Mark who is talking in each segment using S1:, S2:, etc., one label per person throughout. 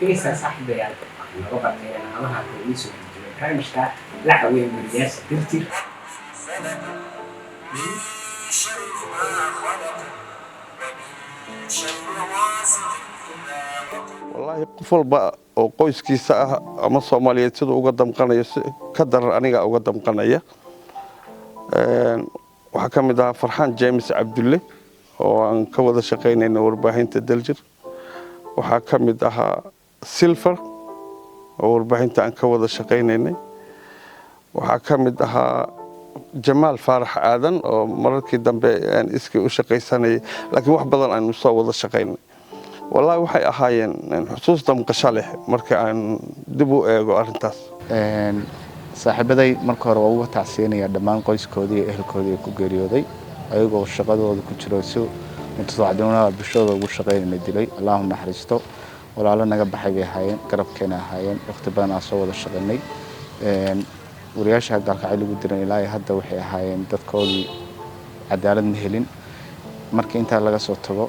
S1: كيسا صاحب يعني ربع يعني أنا هكويس وكان مش كا لا وين مرياس ترتير
S2: والله قفل بقى oo qoyskiisa ah ama Soomaaliyeed sidoo uga damqanayo ka darar aniga uga damqanaya waxa kamid ah Farxaan James Cabdulle oo aan ka wada shaqeynayno warbaahinta Daljir waxa kamid ah Silver oo warbaahinta aan ka wada shaqeynaynay waxa kamid ah Jamaal Faarax Aadan oo markii dambe aan iska u shaqeysanay laakiin wax badan aan soo wada shaqeynay والله waxay ahaayeen xusuus damqasho leh marka aan dib u eego arintaas
S3: saaxiibaday marka hore waa uga tacsiinaya dhammaan qoyskoodii iyo ehelkoodii ku geeriyooday ayagoo shaqadooda ku jiro si mutadawacdoonada bulshada ugu shaqeynay dilay Allahu naxariisto walaalo naga baxay bay ahaayeen garabkeena ahaayeen waqti badan aan soo wada shaqeynay wariyaasha galka lagu diray ilaa hadda waxay ahaayeen dadkoodii cadaalad ma helin markii inta laga soo tago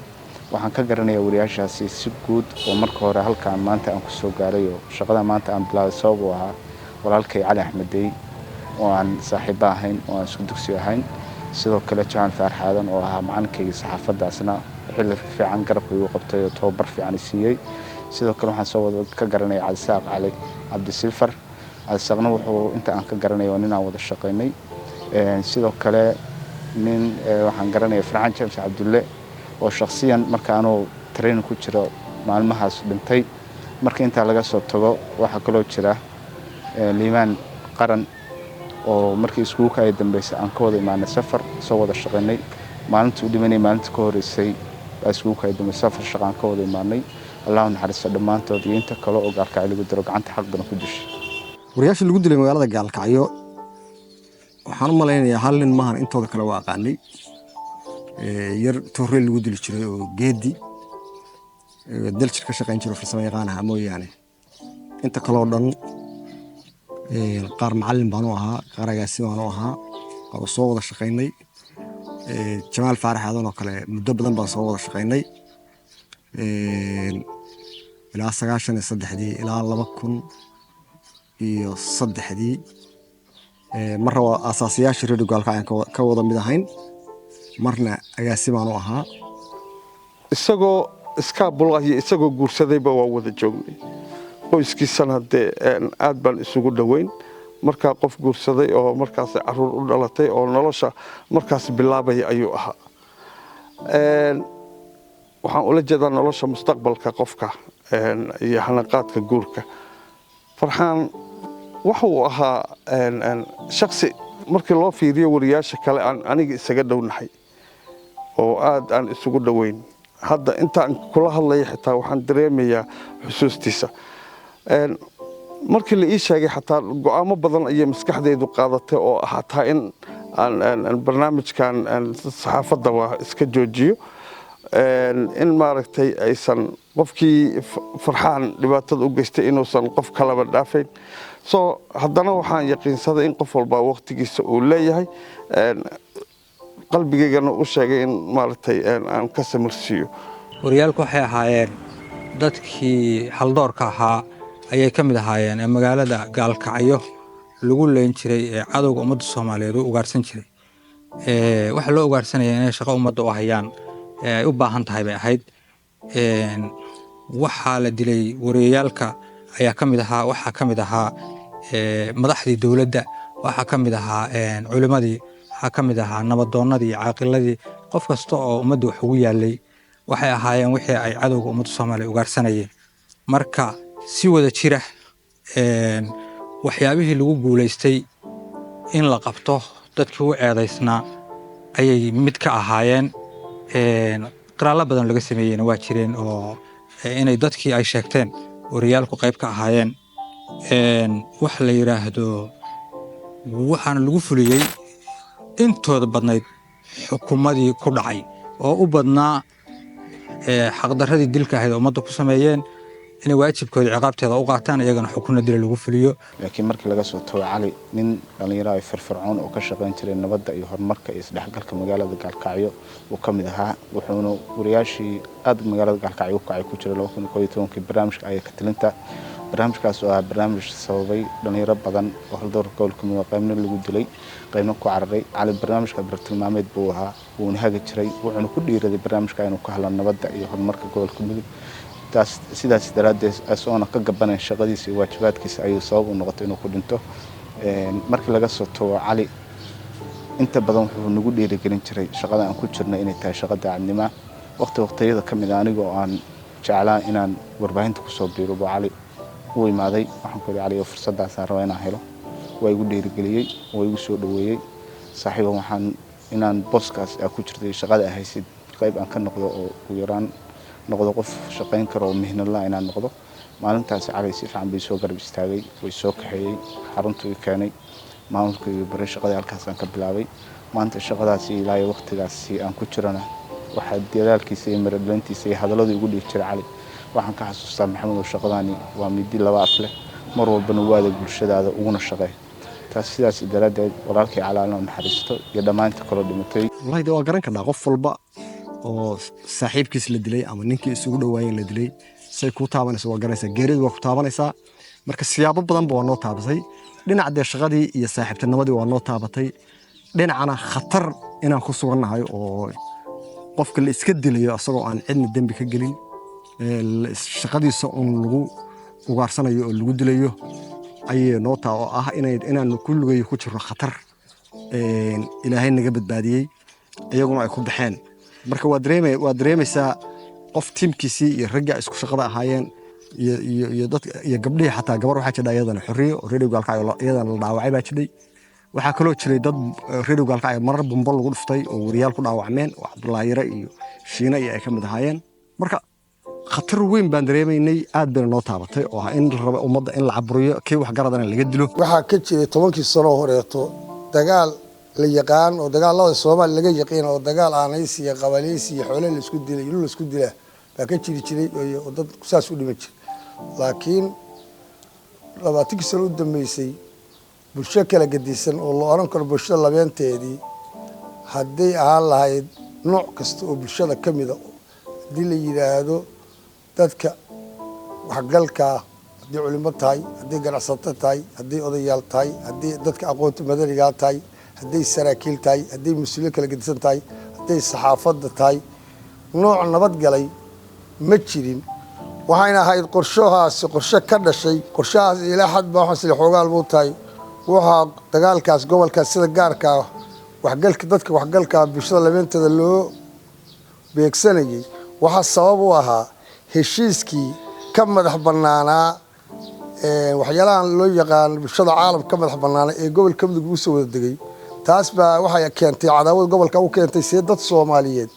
S3: waxaan ka garanayaa wariyaashaasi si guud oo marka hore halkaan maanta aan ku soo gaaray oo shaqada maanta aan bilaabay sabab u ahaa walaalkay Cali Axmedey oo aan saaxiib ahayn oo aan isku dugsi ahayn sidoo kale Jaan Faarax Aadan oo ahaa macallinkayga saxaafadaasna xilli fiican garabka igu qabtay oo tababar fiican siiyay sidoo kale waxaan soo wada ka garanayaa Cabdisaaq Cali Cabdi Silfar asagna wuxuu inta aan ka garanayo nin aan wada shaqeynay sidoo kale nin waxaan garanayaa Farxaan James Cabdulle oo shakhsiyan marka aanu train ku jiro maalmahaas dhintay marka inta laga soo tago waxa kale oo jira liimaan qaran oo markii iskuulka ay dambeysay aan ka wada imaanay safar soo wada shaqeynay maalintii u dhimanay maalintii ka horeysay iskuulka ay dambeysay safar shaqaan ka wada imaanay Allahu naxariisto dhamaantood iyo inta kale oo gaarka ay lagu diro gacanta xaq badan ku dishay
S4: wariyaasha lagu dilay magaalada Gaalkacyo waxaan u maleynayaa hal nin maahan intooda kale waa aqaanay yar toorey lagu dili jiray oo geedi Daljir ka shaqeyn jiray farsamo yaqaanaha mooyaane inta kale oo dhan qaar macallin baan u ahaa qaar agaasi baan u ahaa oo soo wada shaqeynay Jamaal Faarax Aadan oo kale muddo badan baan soo wada shaqeynay ilaa 93 ilaa 2003 marra waa asaasiyaasha radio galka aan ka wada mid ahayn marna agaasi baan u ahaa
S2: isagoo iska bulaayo isagoo guursadayba waa wada joognay qoyskiisana aad baan isugu dhaweyn marka qof guursaday oo markaas caruur u dhalatay oo nolosha markaas bilaabay ayuu ahaa waxaan ula jeedaa nolosha mustaqbalka qofka iyo hanaqaadka guurka Farxaan wuxuu ahaa shakhsi markii loo fiiriyo wariyaasha kale aan aniga isaga dhownahay oo aad aan isugu dhaweyn hadda intaan kula hadlay xitaa waxaan dareemayaa xusuustiisa markii la ii sheegay xitaa go'aamo badan ay maskaxdeedu qaadatay oo ahaa in aan barnaamijkan saxaafadda waa iska joojiyo in maaragtay aysan qofkii Farxaan dhibaatada u geystay inuusan qof kalaba dhaafayn soo haddana waxaan yaqiinsaday in qof walba waqtigiisa uu leeyahay qalbigeygana u sheegay in maaragtay aan ka samirsiyo
S5: wariyaalku waxay ahaayeen dadkii haldoorka ahaa ayay ka mid ahaayeen magaalada Gaalkacyo lagu leen jiray cadawga ummadda Soomaaliyeed oo ugaarsan jiray waxa loo ugaarsanayay inay shaqo ummadda u hayaan ay u baahan tahay bay ahayd waxa la dilay wariyaalka ayaa ka mid ahaa waxa ka mid ahaa madaxdii dawladda waxa ka mid ahaa culimadii waxa ka mid ahaa nabadoonnadii caaqiladii qof kasta oo ummadda wax ugu yaalay waxay ahaayeen wixii ay cadawga ummadda Soomaaliyeed ugaarsanayeen marka si wada jira waxyaabihii lagu guuleystay in la qabto dadkii u eedaysnaa ayay mid ka ahaayeen qiraalo badan laga sameeyayna waa jireen oo inay dadkii ay sheegteen wariyaalku qayb ka ahaayeen wax la yiraahdo waxaan lagu fuliyay intooda badnayd xukuumadii ku dhacay oo u badnaa xaqdarradii dilka ahayd ummadda ku sameeyeen inay waajibkooda ciqaabteeda u qaataan iyagana xukunna dil lagu fuliyo.
S3: laakiin markii laga soo tago Cali nin dhalinyaro ay firfircoon oo ka shaqayn jiray nabadda iyo horumarka iyo isdhexgalka magaalada Gaalkacyo uu ka mid ahaa wuxuuna wariyaashii aad magaalada Gaalkacyo ku kacay ku jiray 2011 barnaamijka ay ka talinta barnaamijkaas oo ah barnaamij sababay dhalinyaro badan oo hal door gobolka mudug qaybna lagu dilay qaybna ku cararay Cali barnaamijka bartilmaameed buu ahaa wuuna hagi jiray wuxuuna ku dhiiraday barnaamijka inuu ka hadlo nabadda iyo horumarka gobolka mudug sidaas daraadeed asoona ka gabanay shaqadiisa iyo waajibaadkiisa ayuu sabab u noqotay inuu ku dhinto markii laga soo tago Cali inta badan wuxuu nagu dhiirigelin jiray shaqada aan ku jirnay inay tahay shaqo daacadnimo waqtiyada kamid ah aniga oo aan jeclaan inaan warbaahinta ku soo biiro Cali uu imaaday waxaan ku Cali oo fursadaas aan rabaa inaan helo way igu dhiirigeliyay way igu soo dhaweeyay saaxiibo waxaan inaan booskaas ku jirtay shaqada haysid qayb aan ka noqdo oo u yaraan noqdo qof shaqayn karo oo mihnad la inaan noqdo maalintaas Cali si fiican bay soo garab istaagay way soo kaxeeyay xarunta uu keenay maamulka iyo bari shaqada halkaas aan ka bilaabay maanta shaqadaas ilaa waqtigaas aan ku jirana waxa dadaalkiisa iyo maradlantiisa iyo hadalladii ugu dhigi jiray Cali waxaan ka xasuustaa Maxamed oo shaqadaani waa midi laba af leh mar walbana waada bulshadaada uguna shaqeey taas sidaas daraadeed walaalkii Cali aan naxariisto iyo dhamaantii kala dhimatay
S4: wallahi waa garan karnaa qof walba oo saaxiibkiis la dilay ama ninkii isugu dhawaayeen la dilay say ku taabanayso waa garanaysaa geeridu waa ku taabanaysaa marka siyaabo badan baa noo taabatay dhinaca shaqadii iyo saaxiibtinimadii waa noo taabatay dhinacana khatar inaan ku sugannahay oo qofka la iska dilayo asagoo aan cidna dambi ka gelin shaqadiisa lagu ugaarsanayo oo lagu dilayo ayay noo taa oo ah inaan ku lugayo ku jiro khatar ilaahay naga badbaadiyey iyaguna ay ku baxeen marka waa dareemaysaa qof tiimkiisii iyo ragga isku shaqada ahaayeen iyo dadka iyo gabdhihii xataa gabar waxaa jira iyadana xorriyo oo Radio Gaalkacyo iyadana la dhaawacay baa jiray waxaa kaloo jiray dad Radio Gaalkacyo marar bumbo lagu dhuftay oo wariyaal ku dhaawacmeen oo Cabdullaahi Yare iyo Shiina ay ka mid ahaayeen marka khatar weyn baan dareemaynay aad baan noo taabatay oo in la rabo ummadda in la caburiyo kii wax garadana laga dilo
S6: waxaa ka jiray 10 sano horeeto dagaal la yaqaan oo dagaalada Soomaaliya laga yaqaan oo dagaal aanaysi iyo qabaleysi iyo xoolo la isku dilay la isku dilaa baa ka jiray oo dad saas u dhimay laakiin 20 sano u dambeysay bulsho kala gadisan oo loo oran karo bulshada labeenteedii haddii aan lahayd nooc kasta oo bulshada ka mid ah hadii la yiraahdo dadka waxgalka haddii culimo tahay haddii ganacsato tahay haddii odayaal tahay haddii dadka aqoonta madaniga tahay haddii saraakiil tahay haddii mas'uuliye kala gedisan tahay haddii saxaafadda tahay nooc nabad galay ma jirin waxayna ahayd qorshe ka dhashay qorshahaas ilaa xad baa waxaan sila xoogaal buu tahay waxa dagaalkaas gobolkaas sida gaarka waxgalka dadka waxgalka bulshada labeentada loo beegsanayay waxa sabab u ahaa heshiiskii ka madax bannaanaa waxyaalahan loo yaqaan bulshada caalamka ka madax bannaanaa ee gobolka mudug uu soo wada degay taas baa waxay keentay cadaawad gobolka u keentay si dad Soomaaliyeed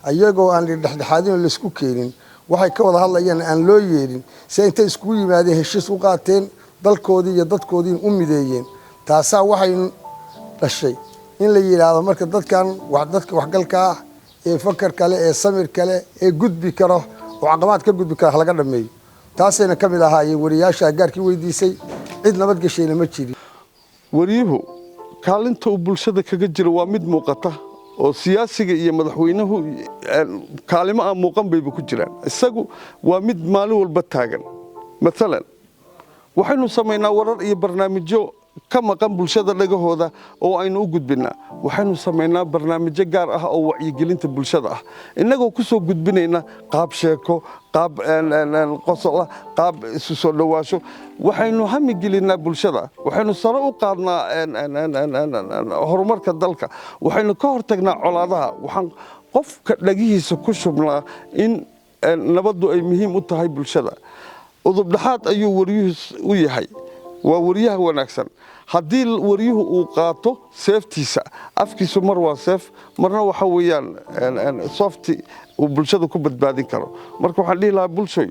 S6: ayagoo aan dhexdhexaadin la isku keenin waxay ka wada hadlayaan aan loo yeelin si intay isku yimaadeen heshiis u qaateen dalkoodii iyo dadkoodii u mideeyeen taasa waxay dhashay in la yiraahdo marka dadka waxgalka ee fakar kale ee samir kale ee gudbi karo oo caqabad ka gudbi karo laga dhameeyo taasina kamid ahaayay wariyaasha gaarkii weydiisay cid nabad gashayna ma jirin
S2: wariyuhu kaalinta uu bulshada kaga jiro waa mid muuqata oo siyaasiga iyo madaxweynuhu kaalimo aan muuqan bay ku jiraan isagu waa mid maalin walba taagan mesela waxaynu sameynaa warar iyo barnaamijyo ka maqan bulshada dhagahooda oo aynu u gudbinaa waxaynu sameynaa barnaamijyo gaar ah oo wacyigelinta bulshada ah inagoo ku soo gudbinayna qaab sheeko qaab qosol qaab isu soo dhawaasho waxaynu hami gelinaa bulshada waxaynu sare u qaadnaa horumarka dalka waxaynu ka hortagnaa colaadaha waxaan qofka dhagihiisa ku shubnaa in nabaddu ay muhiim u tahay bulshada udub dhaxaad ayuu wariyuhu u yahay waa wariyaha wanaagsan haddii wariyuhu uu qaato seeftiisa afkiisu mar waa seef marna waxa weeyaan softi uu bulshada ku badbaadin karo marka waxaan dhihi lahaa bulshoy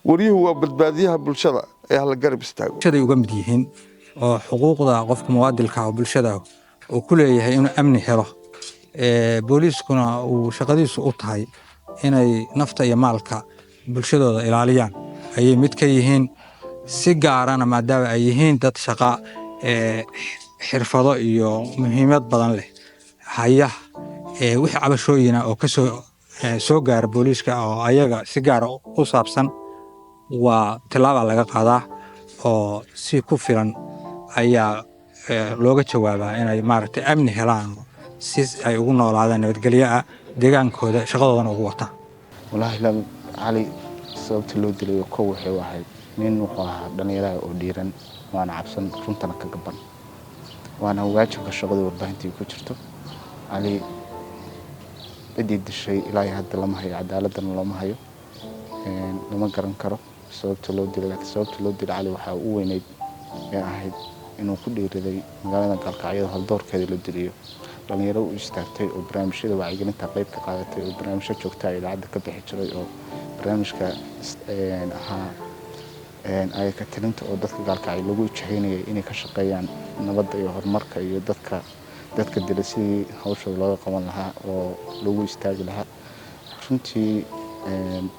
S2: wariyuhu waa badbaadiyaha bulshada ee hala garab istaago
S5: bulshada uga mid yihiin oo xuquuqda qofka muwaadilka ah bulshada uu ku leeyahay inuu amni helo booliiskuna uu shaqadiisu u tahay inay nafta iyo maalka bulshadooda ilaaliyaan ayay mid ka yihiin si gaarana maadaama ay yihiin dad shaqa xirfado iyo muhiimad badan leh haya wixii cabashooyina oo ka soo gaara booliiska oo ayaga si gaara u saabsan waa tilaaba laga qaadaa oo si ku filan ayaa looga jawaabaa inay maaragtay amni helaan si ay ugu noolaadaan nabadgelyo ah deegaankooda shaqadoodana ugu wataan
S3: wallaahi cali sababta loo dilay kow waxay ahayd nin wuxuu ahaa dhalinyarada oo dhiiran waana cabsan runtana ka gaban waana waajibka shaqada warbaahintii ku jirto cali cidii dishay ilaa hadda lama hayo cadaaladana lama hayo lama garan karo sababta loo dilay laakiin sababta loo dilay cali waxaa u weynayd ee ahayd inuu ku dhiiriday magaalada Gaalkacyo haldoorkeeda la diliyo dhalinyaro u istaagtay oo barnaamijyada wacyigelinta qayb ka qaadatay oo barnaamijyo joogta ah idaacadda ka bixi jiray oo barnaamijka ay ka talinta oo dadka Gaalkacyo lagu jaheenayay inay ka shaqeeyaan nabadda iyo horumarka iyo dadka dila sidii hawshooda looga qaban lahaa oo lagu istaagi lahaa runtii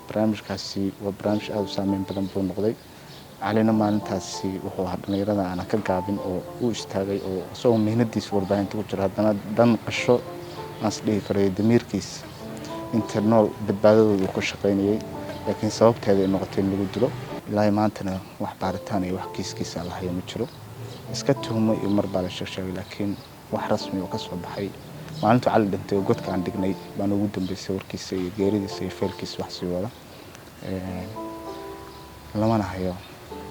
S3: barnaamijkaasi waa barnaamij aad u saameyn badan buu noqday calina maalintaasi wuxuu ahaa dhalinyarada aan ka gaabin oo u istaagay oo isagoo mihnadiisa warbaahinta ku jira haddana dan qasho aan isdhihi karay damiirkiisa inta nool badbaadadooda uu ka shaqaynayay laakiin sababteeda ay noqotay in lagu dilo ilaahay maantana wax baaritaan iyo wax kiiskiisa la hayo ma jiro iska tuhmo iyo mar baa la sheegay laakiin wax rasmi oo ka soo baxay maalintu cali dhintay oo godka aan dhignay baan ugu dambeysay warkiisa iyo geeridiisa iyo feelkiisa wax sii wada lamana hayo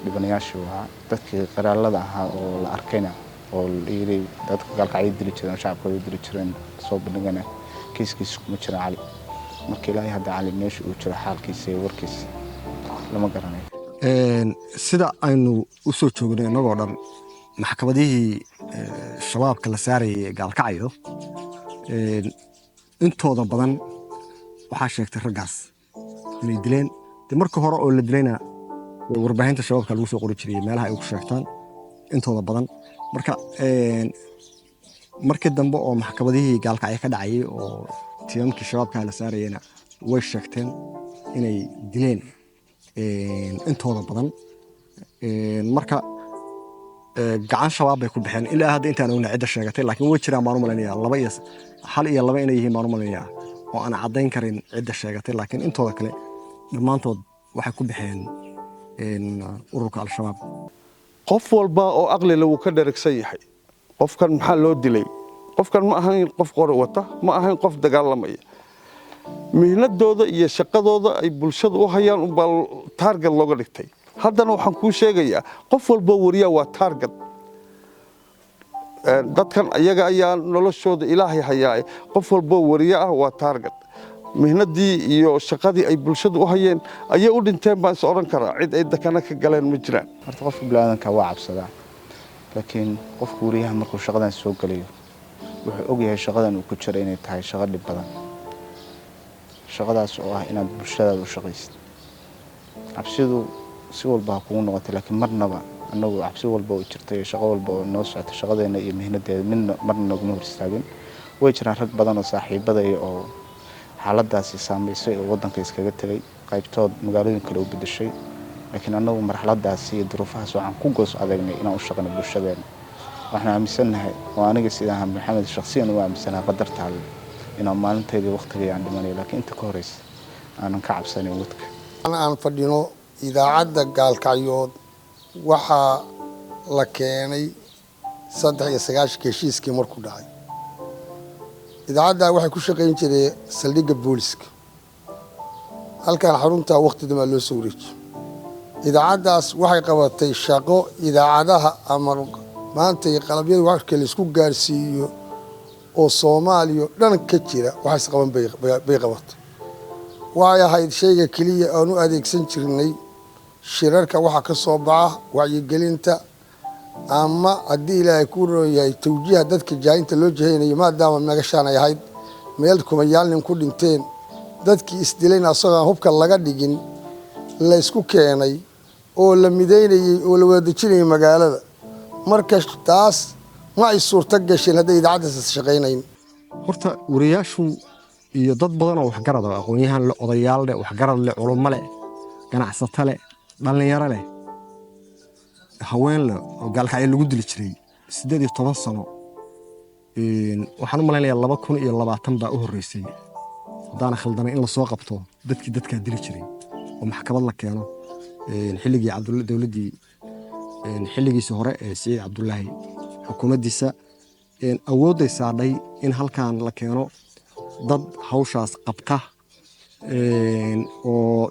S3: dhibanayaashii waa dadkii qaraalada ahaa oo la arkayna oo yiri dadka Gaalkacyo dili jireen shacabkooda dili jireen soo bandhigana kiiskiisa kuma jira cali markii ilaahay hadda cali meesha uu jiro xaalkiisa iyo warkiisa lama garanayo
S4: sida aynu u soo joognay inagoo dhan maxkamadihii shabaabka la saarayay Gaalkacyo intooda badan waxaa sheegtay raggaas inay dileen markii hore oo la dilayna warbaahinta shabaabka lagu soo qori jiray meelaha ay ku sheegtaan intooda badan markii dambe oo maxkamadihii Gaalkacyo ka dhacay oo tiimkii shabaabka la saarayna way sheegteen inay dileen intooda badan marka gacan shabaab bay ku baxeen ilaa hadda intaan ogna cidda sheegatay laakiin way jiraan baan u maleynayaa hal iyo laba inay yihiin baan u maleynayaa oo aan caddayn karin cidda sheegatay laakiin intooda kale dhammaantood waxay ku baxeen ururka al-shabaab
S2: qof walba oo aqli leh wuu ka dheragsan yahay qofkan maxaa loo dilay qofkan ma ahayn qof qori wata ma ahayn qof dagaalamaya mihnadooda iyo shaqadooda ay bulshada u hayaan u bal target looga dhigtay haddana waxaan kuu sheegayaa qof walba wariyaa waa target dadkan ayaga ayaa noloshooda ilaahay hayaa qof walba wariya ah waa target mihnadii iyo shaqadii ay bulshada u hayeen ayay u dhinteen baan is oran karaa cid ay dakana ka galeen ma jiraan
S3: horta qofka bilaadanka waa cabsadaa laakiin qofka wariyaha markuu shaqadan soo galayo wuxuu og yahay shaqadan uu ku jiro inay tahay shaqo dhib badan shaqadaas oo ah inaad bulshadaada u shaqaysid cabsidu si walba kugu noqotay laakiin marnaba annagu cabsi walba oo jirtay shaqo walba oo noo socotay shaqadeena iyo mihnadeeda marna naguma hor istaagin way jiraan rag badan oo saaxiibaday oo xaaladaasi saameysay oo wadanka iskaga tagay qaybtood magaalooyin kale u bedeshay laakiin annagu marxaladaasi iyo duruufahaas waxaan ku goos adeegnay inaan u shaqeyno bulshadeena waxaan aaminsanahay oo aniga sidaan maxamed shakhsiyan u aaminsanahay qadarta alle inaan maalinteedii waqtigii aan dhimanay laakiin inta ka horeysa aanan ka cabsanin wadka
S6: aan fadhino idaacadda Gaalkacyood waxaa la keenay 93 heshiiskii markuu dhacay idaacadda waxay ku shaqeyn jireen saldhigga booliska halkan xarunta waqti dama loo soo wareejiyay idaacaddaas waxay qabatay shaqo idaacadaha ama maanta qalabyada warka la isku gaarsiiyo oo Soomaaliya dhan ka jira waxaas qaban bay qabatay waxay ahayd shayga kaliya aan u adeegsan jirnay shirarka waxa ka soo baxa wacyigelinta ama haddii ilaahay ku rooyahay tawjiiha dadka jaayinta loo jahaynayo maadaama meegashaan ay ahayd meel kumayaal nin ku dhinteen dadkii isdilayna asagoo hubka laga dhigin la isku keenay oo la mideynayay oo la wada dejinayay magaalada marka taas ma ay suurta gashin hadday idaacaddaas shaqaynayn
S4: horta wariyaashu iyo dad badan oo waxgarad ah aqoonyahan la odayaal leh waxgarad leh culummo leh ganacsato leh dhalinyaro leh haween leh oo gaalkacyo lagu dili jiray 18 sano waxaan u malaynayaa 2020 baa u horeysay haddaan khaldanay in la soo qabto dadka dili jiray oo maxkamad la keeno xilligii dowladdii xilligiisa hore ee Saciid Cabdullaahi xukuumaddiisa awoodday saadhay in halkan la keeno dad hawshaas qabta oo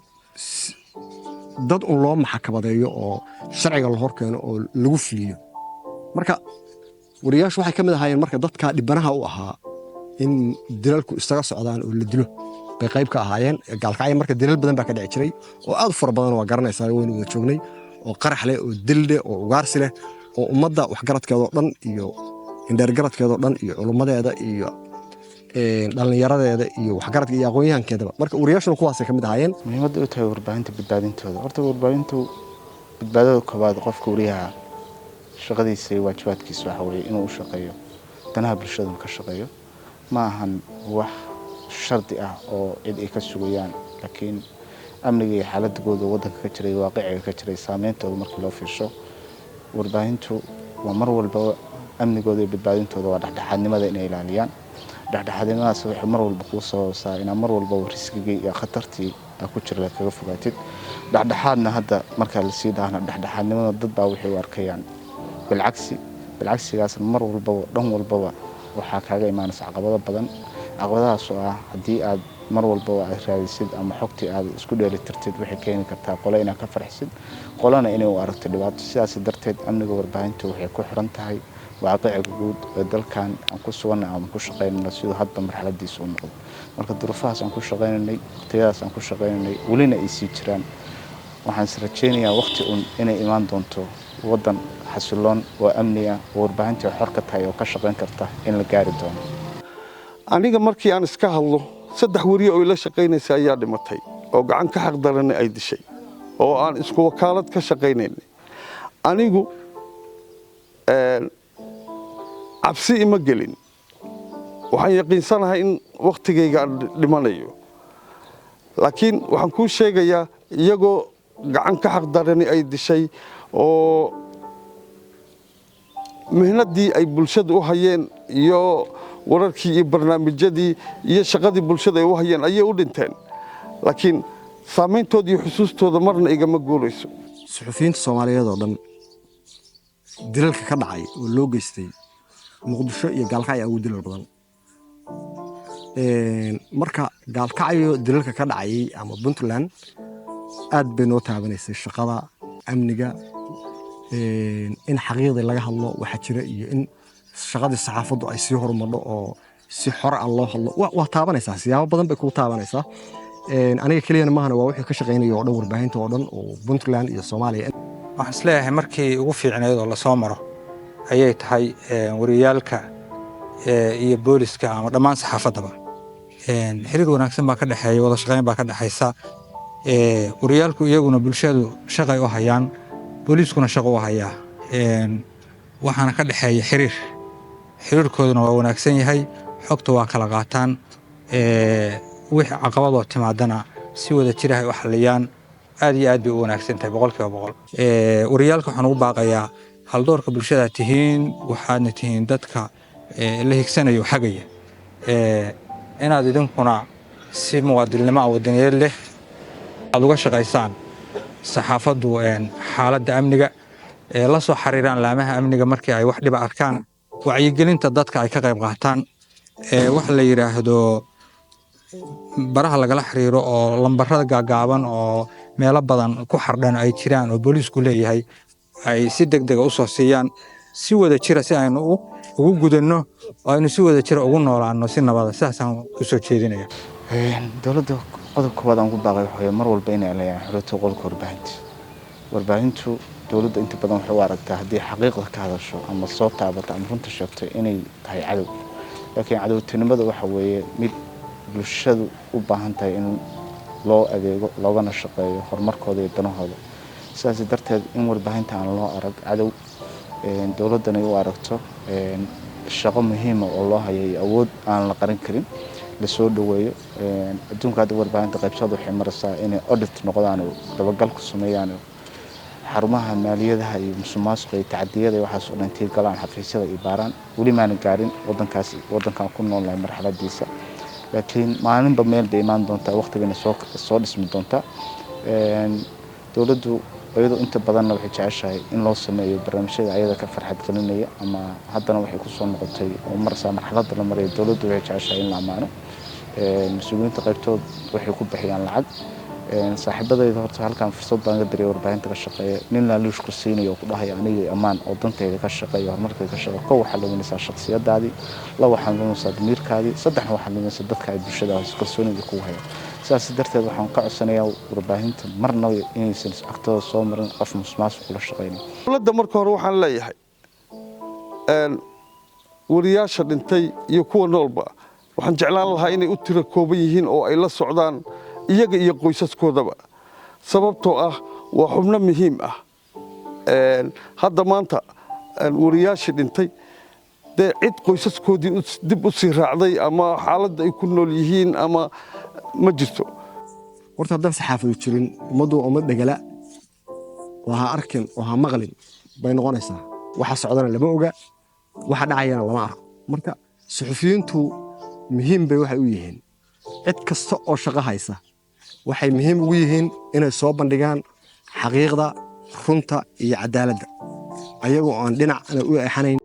S4: dad loo maxkamadeeyo oo sharciga la hor keeno oo lagu fuliyo marka wariyaashu waxay ka mid ahaayeen marka dadka dhibanaha u ahaa in dilalku isaga socdaan oo la dilo bay qayb ka ahaayeen gaalkacyo marka dilal badan baa ka dhici jiray oo aad fara badan waa garanaysaa waynu wada joognay oo qarax leh oo dil leh oo ugaarsi leh oo ummadda waxgaradkeedoo dhan iyo indheergaradkeedoo dhan iyo culummadeeda iyo dhalinyaradeeda iyo waxgaradka iyo aqoon-yahankeedaba marka wariyaashuna kuwaasay ka mid ahaayeen
S3: muhiimadda u tahay warbaahinta badbaadintooda horta warbaahintu badbaadada koobaad qofka wariyaha shaqadiisa iyo waajibaadkiisa waxa weeye inuu u shaqeeyo danaha bulshada ka shaqeeyo ma ahan wax shardi ah oo cid ay ka sugayaan laakiin amniga iyo xaaladda guud ee waddanka ka jiray waaqiciga ka jiray saameyntooda markii loo fiirsho warbaahintu waa mar walba amnigooda iyo badbaadintooda waa dhexdhexaadnimada inay ilaaliyaan dhexdhexaadnimadaas waxay mar walba kuu sababsaa inaad mar walba riskigii iyo khatartii aad ku jirta kaga fogaatid dhexdhexaadna hadda markaa lasii dhaahna dhexdhexaadnimada dad baa waxay u arkayaan bilcagsigaasna mar walbaba dhan walbaba waxaa kaaga imaanaysa caqabado badan caqabadahaas oo ah haddii aad mar walbaba aad raadisid ama xogtii aad isku dheelitirtid waxay keeni kartaa qole inaad ka farxisid qolena inay u aragto dhibaato sidaas darteed amniga warbaahintu waxay ku xiran tahay waaqiciga guud ee dalkan aan ku sugannahay ama ku shaqaynayno sidoo hadba marxaladiisa u noqdo marka duruufahaas aan ku shaqaynaynay waqtiyadaas aan ku shaqaynaynay welina ay sii jiraan waxaan is rajaynayaa waqti inay imaan doonto waddan xasiloon oo amni ah oo warbaahinta xor ka tahay oo ka shaqayn karta in la gaari doono
S2: aniga markii aan iska hadlo 3 wariye oo ila shaqaynaysa ayaa dhimatay oo gacan ka xaq daran ay dishay oo aan isku wakaalad ka shaqaynaynay anigu cabsi ima gelin waxaan yaqiinsanahay in waqtigayga aan dhimanayo laakiin waxaan kuu sheegayaa iyagoo gacan ka xaq daran ay dishay oo mihnadii ay bulshada u hayeen iyo wararkii iyo barnaamijyadii iyo shaqadii bulshada ay u hayeen ayay u dhinteen laakiin saameyntooda iyo xusuustooda marna igama guurayso
S4: suxufiyiinta Soomaaliyeed oo dhan dilalka ka dhacay oo loo geystay muqdisho iyo gaalkacyo ugu dilal badan marka gaalkacyo dilalka ka dhacay ama Puntland aad bay noo taabanaysay shaqada amniga in xaqiiqda laga hadlo waxa jira iyo in shaqadii saxaafaddu ay sii horumardo oo si xor ah loo hadlo waa taabanaysaa siyaabo badan bay ku taabanaysaa aniga kaliya ma ahana waa wixii ka shaqeynaya oo dhan warbaahinta oo dhan oo Puntland iyo Soomaaliya
S5: waxaan isleeyahay markii ugu fiicneed oo la soo maro ayay tahay wariyaalka iyo booliska ama dhammaan saxaafaddaba xiriir wanaagsan baa ka dhaxeeya wada shaqeyn baa ka dhaxaysa wariyaalku iyaguna bulshadu shaqay u hayaan booliskuna shaqo u hayaa waxaana ka dhaxeeya xiriirkooduna waa wanaagsan yahay xogta waa kala qaataan wixii caqabadoo timaadana si wada jir ah u xalliyaan aad iyo aad bay u wanaagsan tahay 100%. wariyaalka waxaan ugu baaqayaa haldoorka bulshada tihiin waxaadna tihiin dadka la higsanayo xagaya inaad idinkuna si muwaadinimo wadaniyeed leh aad uga shaqaysaan saxaafaddu xaaladda amniga la soo xiriiraan laamaha amniga markii ay wax dhiba arkaan wacyigelinta dadka ay ka qayb qaataan wax la yiraahdo baraha lagala xiriiro oo lambarada gaagaaban oo meelo badan ku xardhan ay jiraan oo booliisku leeyahay ay si degdeg ah u soo siiyaan si wada jira si aynu ugu gudanno oo aynu si wada jira ugu noolaano si nabad ah saasaan ku soo jeedinaya
S3: dowladda qodobka koowaad aan ku baaqay waxa mar walba inay leeyahay xorriyadda qolka warbaahintu dowladda inta badan waxay u aragtaa haddii xaqiiqda ka hadasho ama soo taabato ama runta sheegto inay tahay cadow laakiin cadowtinimada waxa weeye mid bulshadu u baahan tahay in loo adeego loogana shaqeeyo horumarkooda iyo danahooda sidaas darteed in warbaahinta aan loo arag cadow dowladdana ay u aragto shaqo muhiim ah oo loo hayay awood aan la qarin karin la soo dhaweeyo adduunka hadda warbaahinta qaybsada waxay maraysaa inay audit noqdaan oo dabagal ku sameeyaan xarumaha maaliyadaha iyo musuqmaasuqa iyo tacadiyada waxaas oo dhan intii galaan xafiisyada iyo baaraan weli maana gaarin wadankan ku noolnahay marxaladiisa laakiin maalinba meel bay imaan doontaa waqtigana soo dhismi doontaa dowladdu ayadoo inta badanna waxay jeceshahay in loo sameeyo barnaamijyada ayada ka farxad gelinaya ama haddana waxay ku soo noqotay oo marsaa marxaladda la marayo dowladdu waxay jeceshahay in la ammaano mas-uuliyiinta qaybtood waxay ku bixiyaan lacag saaxiibadayda horta halkan fursad baan ka dariyay warbaahinta ka shaqeeya nin laaluush ku siinayo oo ku dhahay aniga ammaan oo dantayda ka shaqeeya horumarkayga ka shaqeeya kow waxaa luminaysaa shakhsiyadaadii laba waxaa luminaysaa damiirkaadii saddexna waxaa luminaysaa dadka ay bulshada kalsoonida kugu haya sidaas darteed waxaan ka codsanayaa warbaahinta marnaba inaysan agtooda soo marin qof musuqmaasuq kula shaqeynayo
S2: dowladda marka hore waxaan leeyahay wariyaasha dhintay iyo kuwa noolba waxaan jeclaan lahaa inay u tiro kooban yihiin oo ay la socdaan iyaga iyo qoysaskoodaba sababtoo ah waa xubno muhiim ah hadda maanta wariyaashii dhintay dee cid qoysaskoodii dib u sii raacday ama xaaladda ay ku nool yihiin ama ma jirto
S4: horta haddaan saxaafadu jirin ummaddu waa ummad dhegala waa ha arkin oo ha maqlin bay noqonaysaa waxa socdana lama oga waxa dhacayana lama arko marka suxufiyiintu muhiim bay waxay u yihiin cid kasta oo shaqo haysa waxay muhiim ugu yihiin inay soo bandhigaan xaqiiqda runta iyo cadaaladda ayagoo aan dhinacna u eexanayn